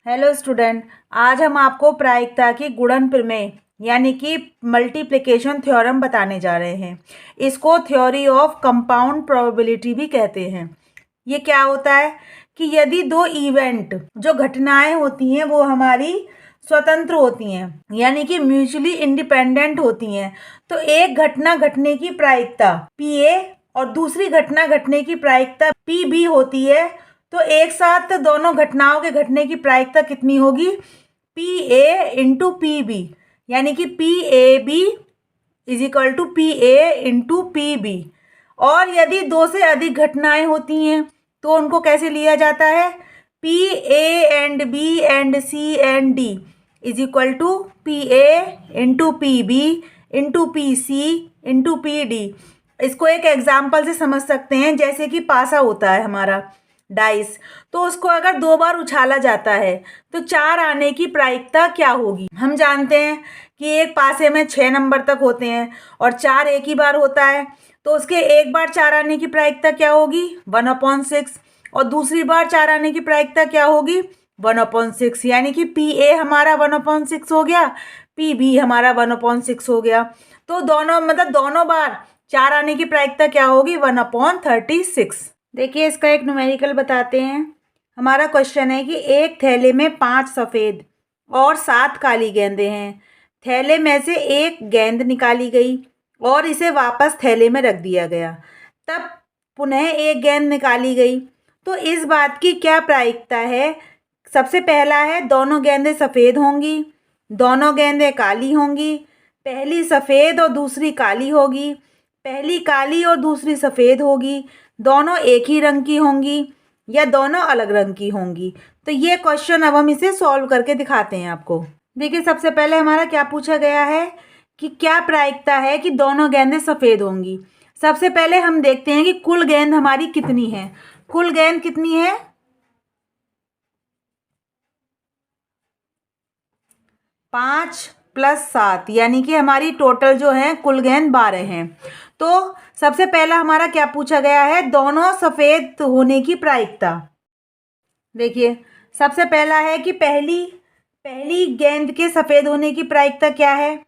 Hello student, आज हम आपको प्रायिकता की गुणन प्रमेय यानी कि मल्टीप्लिकेशन थ्योरम बताने जा रहे हैं। इसको थ्योरी ऑफ कंपाउंड प्रोबेबिलिटी भी कहते हैं। ये क्या होता है कि यदि दो इवेंट जो घटनाएं होती हैं वो हमारी स्वतंत्र होती हैं यानी कि म्यूचुअली इंडिपेंडेंट होती हैं, तो एक घटना घटने की प्रायिकता पी ए और दूसरी घटना घटने की प्रायिकता पी बी होती है। तो एक साथ दोनों घटनाओं के घटने की प्रायिकता कितनी होगी? P A into P B, यानी कि P A B is equal to P A into P B. और यदि दो से अधिक घटनाएं होती हैं तो उनको कैसे लिया जाता है? P A and B and C and D is equal to P A into P B into P C into P D. इसको एक एग्जाम्पल से समझ सकते हैं, जैसे कि पासा होता है हमारा डाइस, तो उसको अगर दो बार उछाला जाता है तो चार आने की प्रायिकता क्या होगी? हम जानते हैं कि एक पासे में 6 नंबर तक होते हैं और चार एक ही बार होता है, तो उसके एक बार चार आने की प्रायिकता क्या होगी? 1/6। और दूसरी बार चार आने की प्रायिकता क्या होगी? 1/6, यानी कि पी ए हमारा 1/6 हो गया, पी बी हमारा 1/6 हो गया। तो दोनों बार चार आने की प्रायिकता क्या होगी? 1/36। देखिए, इसका एक न्यूमेरिकल बताते हैं। हमारा क्वेश्चन है कि एक थैले में 5 सफ़ेद और 7 काली गेंदें हैं। थैले में से एक गेंद निकाली गई और इसे वापस थैले में रख दिया गया। तब पुनः एक गेंद निकाली गई, तो इस बात की क्या प्रायिकता है? सबसे पहला है, दोनों गेंदें सफ़ेद होंगी, दोनों गेंदें काली होंगी, पहली सफ़ेद और दूसरी काली होगी, पहली काली और दूसरी सफ़ेद होगी, दोनों एक ही रंग की होंगी या दोनों अलग रंग की होंगी। तो ये क्वेश्चन अब हम इसे सॉल्व करके दिखाते हैं आपको। देखिए, सबसे पहले हमारा क्या पूछा गया है कि क्या प्रायिकता है कि दोनों गेंदें सफ़ेद होंगी। सबसे पहले हम देखते हैं कि कुल गेंद हमारी कितनी है। कुल गेंद कितनी है? 5 + 7, यानी कि हमारी टोटल जो है कुल गेंद 12 हैं। तो सबसे पहला हमारा क्या पूछा गया है? दोनों सफ़ेद होने की प्रायिकता। देखिए, सबसे पहला है कि पहली पहली गेंद के सफ़ेद होने की प्रायिकता क्या है?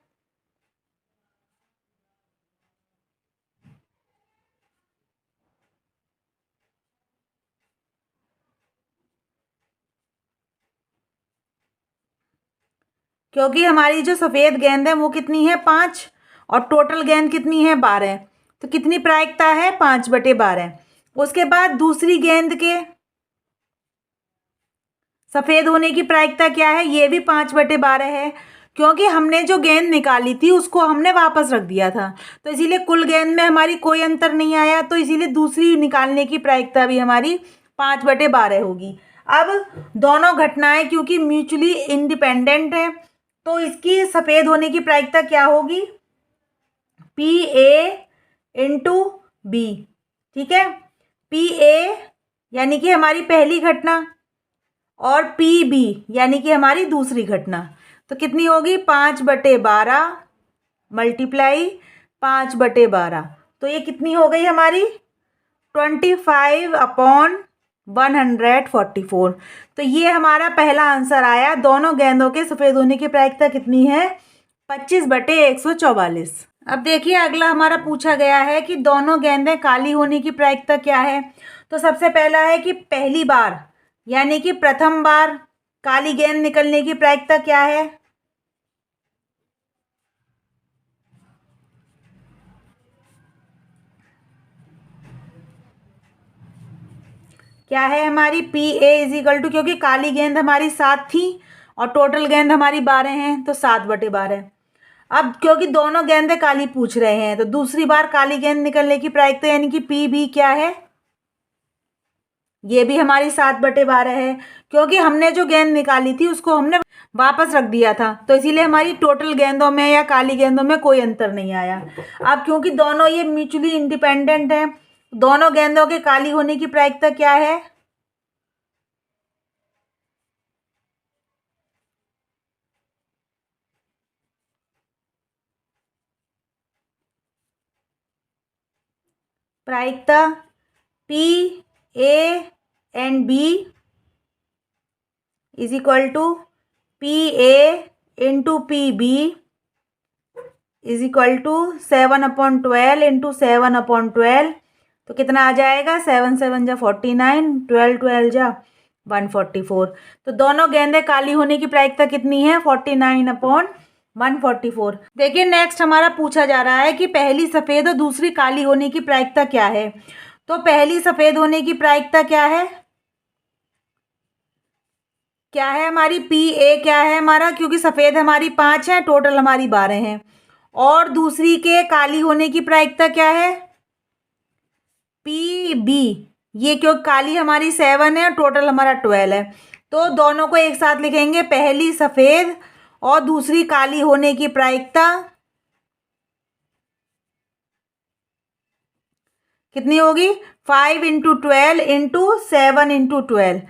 क्योंकि हमारी जो सफ़ेद गेंद है वो कितनी है? 5, और टोटल गेंद कितनी है? 12। तो कितनी प्रायिकता है? 5/12। उसके बाद दूसरी गेंद के सफ़ेद होने की प्रायिकता क्या है? ये भी 5/12 है, क्योंकि हमने जो गेंद निकाली थी उसको हमने वापस रख दिया था, तो इसीलिए कुल गेंद में हमारी कोई अंतर नहीं आया, तो इसीलिए दूसरी निकालने की प्रायिकता भी हमारी 5/12 होगी। अब दोनों घटनाएं क्योंकि म्यूचुअली इंडिपेंडेंट है, तो इसकी सफ़ेद होने की प्रायिकता क्या होगी? P A into B. ठीक है, पी ए यानी कि हमारी पहली घटना और पी बी यानी कि हमारी दूसरी घटना। तो कितनी होगी? 5/12 मल्टीप्लाई 5/12, तो ये कितनी हो गई हमारी? 25/144। तो ये हमारा पहला आंसर आया। दोनों गेंदों के सफ़ेद होने की प्रायिकता कितनी है? 25/144। अब देखिए, अगला हमारा पूछा गया है कि दोनों गेंदें काली होने की प्रायिकता क्या है। तो सबसे पहला है कि पहली बार यानी कि प्रथम बार काली गेंद निकलने की प्रायिकता क्या है? क्या है हमारी? P A is equal to, क्योंकि काली गेंद हमारी 7 थी और टोटल गेंद हमारी 12 हैं, तो 7/12। अब क्योंकि दोनों गेंदें काली पूछ रहे हैं, तो दूसरी बार काली गेंद निकलने की प्रायिकता यानी कि पी बी क्या है? ये भी हमारी 7/12 है, क्योंकि हमने जो गेंद निकाली थी उसको हमने वापस रख दिया था, तो इसीलिए हमारी टोटल गेंदों में या काली गेंदों में कोई अंतर नहीं आया। अब क्योंकि दोनों ये म्यूचुअली इंडिपेंडेंट हैं, दोनों गेंदों के काली होने की प्रायिकता क्या है? प्रायिकता P A and B is equal to PA into PB is equal to 7/12 into 7/12। तो कितना आ जाएगा, 7 7 जा 49, 12 12 जा 144। तो दोनों गेंदें काली होने की प्रायिकता कितनी है, 49/144। देखिए नेक्स्ट हमारा पूछा जा रहा है कि पहली सफ़ेद और दूसरी काली होने की प्रायिकता क्या है। तो पहली सफ़ेद होने की प्रायिकता क्या है, क्या है हमारी PA, क्या है हमारा, क्योंकि सफ़ेद हमारी 5 है, टोटल हमारी 12 हैं। और दूसरी के काली होने की प्रायिकता क्या है, PB, ये क्योंकि काली हमारी 7 है और टोटल हमारा 12 है। तो दोनों को एक साथ लिखेंगे, पहली सफ़ेद और दूसरी काली होने की प्रायिकता कितनी होगी, 5 इंटू 12 इंटू 7 इंटू 12।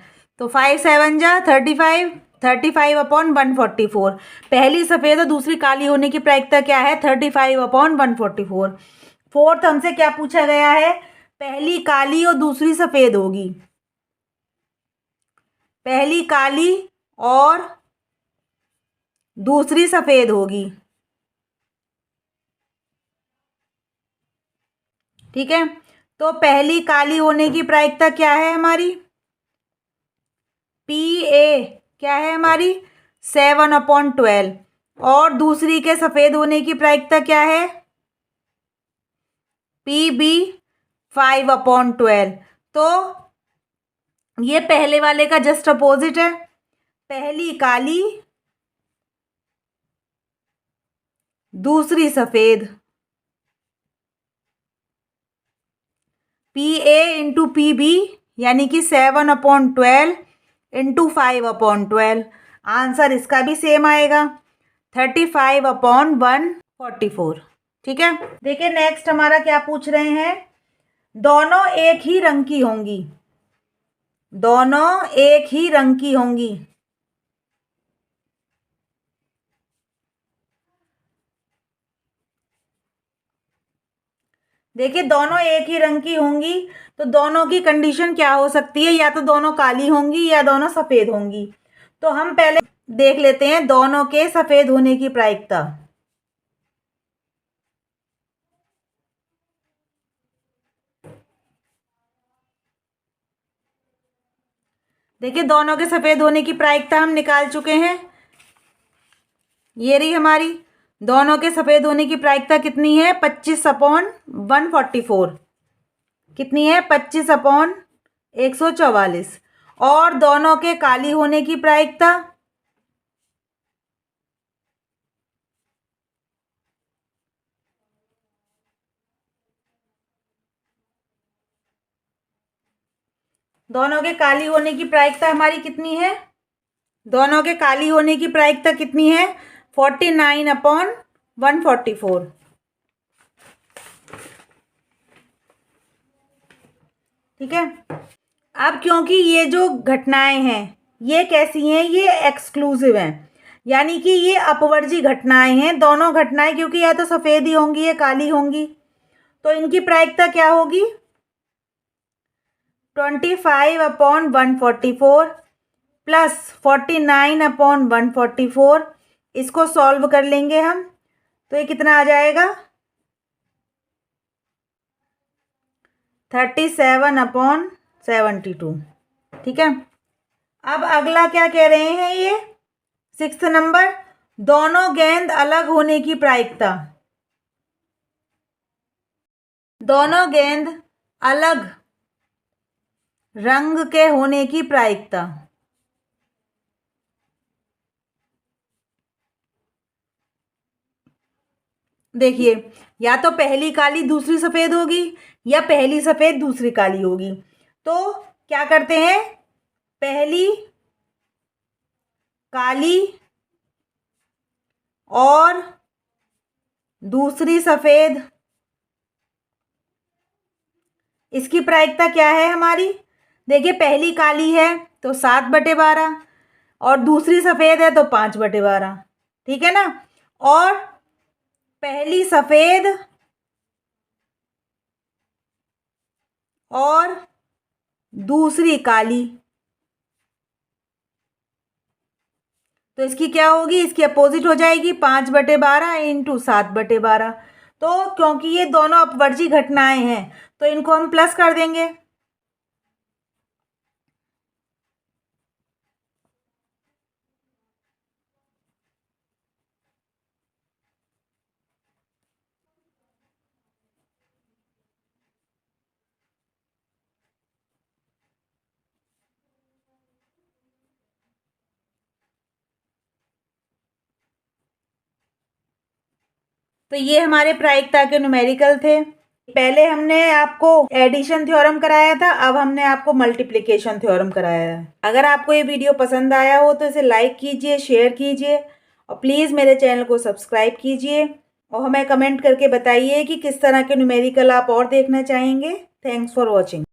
तो 5 7 जा 35, 35/144। पहली सफ़ेद और दूसरी काली होने की प्रायिकता क्या है, 35/144। फोर्थ हमसे क्या पूछा गया है, पहली काली और दूसरी सफ़ेद होगी, पहली काली और दूसरी सफ़ेद होगी, ठीक है। तो पहली काली होने की प्रायिकता क्या है हमारी, PA क्या है हमारी, 7/12। और दूसरी के सफ़ेद होने की प्रायिकता क्या है, PB 5/12। तो ये पहले वाले का जस्ट अपोजिट है, पहली काली दूसरी सफ़ेद, PA इंटू PB यानी कि 7/12 इंटू 5/12। आंसर इसका भी सेम आएगा, 35/144। ठीक है। देखिए नेक्स्ट हमारा क्या पूछ रहे हैं, दोनों एक ही रंग की होंगी, दोनों एक ही रंग की होंगी। देखिए दोनों एक ही रंग की होंगी, तो दोनों की कंडीशन क्या हो सकती है, या तो दोनों काली होंगी या दोनों सफ़ेद होंगी। तो हम पहले देख लेते हैं दोनों के सफ़ेद होने की प्रायिकता। देखिए दोनों के सफ़ेद होने की प्रायिकता हम निकाल चुके हैं, ये रही हमारी। दोनों के सफ़ेद होने की प्रायिकता कितनी है, 25/144। कितनी है, 25/144। और दोनों के काली होने की प्रायिकता, दोनों के काली होने की प्रायिकता हमारी कितनी है, दोनों के काली होने की प्रायिकता कितनी है, 49/144। ठीक है। अब क्योंकि ये जो घटनाएं हैं ये कैसी हैं, ये एक्सक्लूसिव हैं, यानी कि ये अपवर्जी घटनाएं हैं। दोनों घटनाएं क्योंकि या तो सफ़ेद ही होंगी या काली होंगी, तो इनकी प्रायिकता क्या होगी, 25/144 प्लस 49/144। इसको सॉल्व कर लेंगे हम, तो ये कितना आ जाएगा, 37/72। ठीक है। अब अगला क्या कह रहे हैं, ये 6 नंबर, दोनों गेंद अलग होने की प्रायिकता, दोनों गेंद अलग रंग के होने की प्रायिकता। देखिए या तो पहली काली दूसरी सफ़ेद होगी या पहली सफ़ेद दूसरी काली होगी। तो क्या करते हैं, पहली काली और दूसरी सफ़ेद, इसकी प्रायिकता क्या है हमारी, देखिए पहली काली है तो 7/12 और दूसरी सफ़ेद है तो 5/12। ठीक है ना। और पहली सफ़ेद और दूसरी काली, तो इसकी क्या होगी, इसकी अपोजिट हो जाएगी 5/12 इंटू 7/12। तो क्योंकि ये दोनों अपवर्जी घटनाएं हैं तो इनको हम प्लस कर देंगे। तो ये हमारे प्रायिकता के न्यूमेरिकल थे। पहले हमने आपको एडिशन थ्योरम कराया था, अब हमने आपको मल्टीप्लिकेशन थ्योरम कराया है। अगर आपको ये वीडियो पसंद आया हो तो इसे लाइक कीजिए, शेयर कीजिए और प्लीज़ मेरे चैनल को सब्सक्राइब कीजिए और हमें कमेंट करके बताइए कि किस तरह के न्यूमेरिकल आप और देखना चाहेंगे। Thanks for watching.